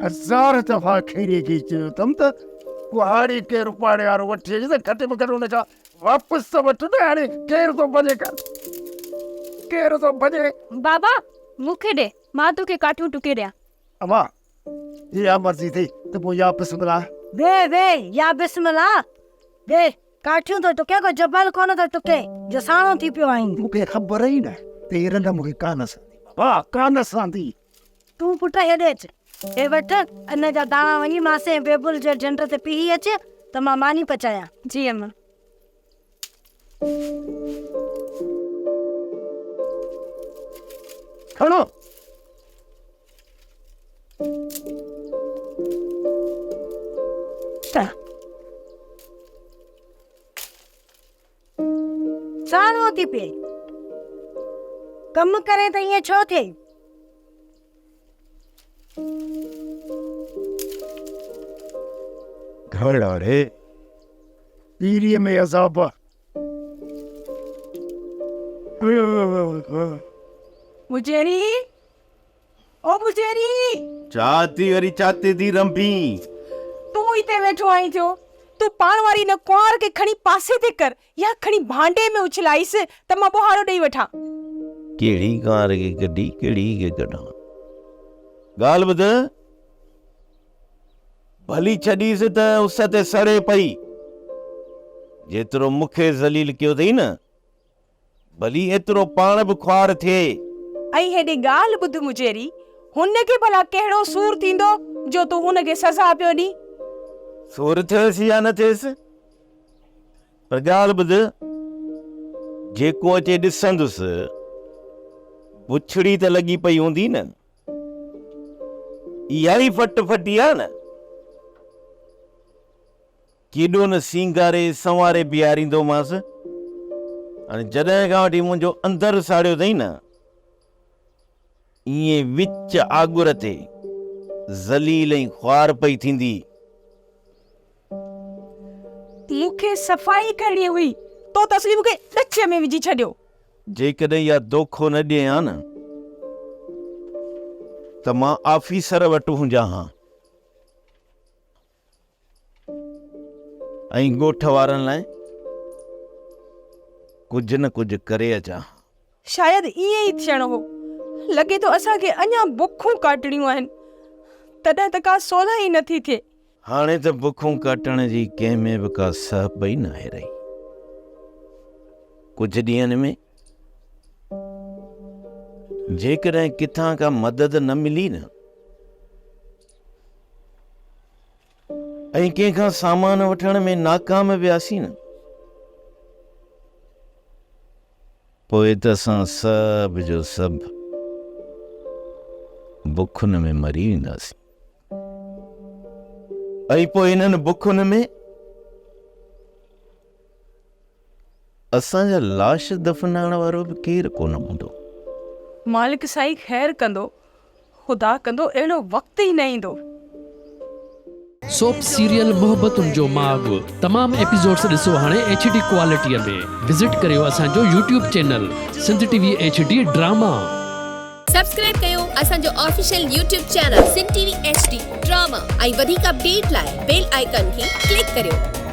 1000 दफ़ा खेड़े खे चयो अथमि त कुहाड़ी केरु पाड़े वारो वठी अचे त घटि में घटि हुन खां वापसि त वठि न। हाणे केरु थो भॼे कर, केरु थो भॼे। बाबा मूंखे ॾे, मां तोखे काठियूं टुके ॾियां। अमा इहा मर्ज़ी अथई त पोइ या बिस्मिल्लाह। वे या बिस्मिल्लाह वे। काठियूं तो टुके को जबल कोन तो टुके जो साणो थी पियो आहीं। मूंखे ख़बर ई न त हीअ रंड मूंखे कान सांदी बाबा, कान सांदी। तूं पुट हेॾे अच, हे वठ अन जा दाणा वञी मासे बेबुल जे झंड ते पीही अच त मां मानी पचायां। जी अम्मा। खणो। साणो थी पिए, कम करे त ईअं छो थिए? घर वारे पीरीअ में अज़ाब। मुजेरी, ओ मुजेरी, चाती वरी चाते थी रंभी। तू हिते वेठो आई थियो। तू पाण वारी न कुंवार के खणी पासे ते कर या खणी भांडे में उछलाईस त मां बुहारो ॾेई वठां। केड़ी कुंवार के कढी, केड़ी के कढां? ॻाल्हि ॿुध, भली छॾीस त उस ते सड़े पई। जेतिरो मूंखे ज़लील कयो अथई न, भली एतिरो पाण बि ख्वार थिए। ऐं हेॾी ॻाल्हि ॿुध मुजेरी, हुनखे भला कहिड़ो सूर थींदो जो तू हुनखे सज़ा पियो ॾी? सूर थियसि या न थियसि, पर ॻाल्हि ॿुध, जेको अचे ॾिसंदुसि बुछड़ी त लॻी पई हूंदी न। इहा ई फटी आहे न। केॾो न सींगारे संवारे बीहारींदोमांसि। हाणे जॾहिं खां वठी मुंहिंजो अंदरि साड़ियो अथई न, ईअं विच आगुर ते ज़लील ऐं ख्वार पई थींदी। मूंखे सफ़ाई करणी हुई, तो तसली मूंखे ॾच में विझी छॾियो। जेकॾहिं इहा दोखो न ॾिए हा न त मां ऑफिसर वटि हुजां हा ऐं ॻोठ वारनि लाइ कुझु न कुझु करे अचां। शायदि ईअं ई थियणो हो। लॻे थो असांखे अञा बुखूं काटणियूं आहिनि, तॾहिं त का सोलह ई नथी थिए। हाणे त बुखूं कटण जी कंहिं में बि का सहब ई न आहे रही। कुझु ॾींहंनि में जेकॾहिं किथां का मदद न मिली न ऐं कंहिंखां सामान वठण में नाकाम वियासीं न, पोइ त असां सभ जो सभु बुखुनि में मरी वेंदासीं। ऐं पोइ हिननि बुखुनि में असांजा लाश दफ़नाइण वारो बि केरु कोन हूंदो। मालिक साईं ख़ैर कंदो, ख़ुदा कंदो अहिड़ो वक़्तु ई न ईंदो। सोप सीरियल मोहब्बतुनि जो माग तमाम एपिसोड्स ॾिसो हाणे HD क्वालिटीअ में। विज़िट करियो असांजो YouTube channel Sindh TV HD drama. Subscribe कयो असांजो official YouTube channel Sindh TV HD drama ऐं वधीक अपडेट लाइ बेल आइकन खे क्लिक करियो।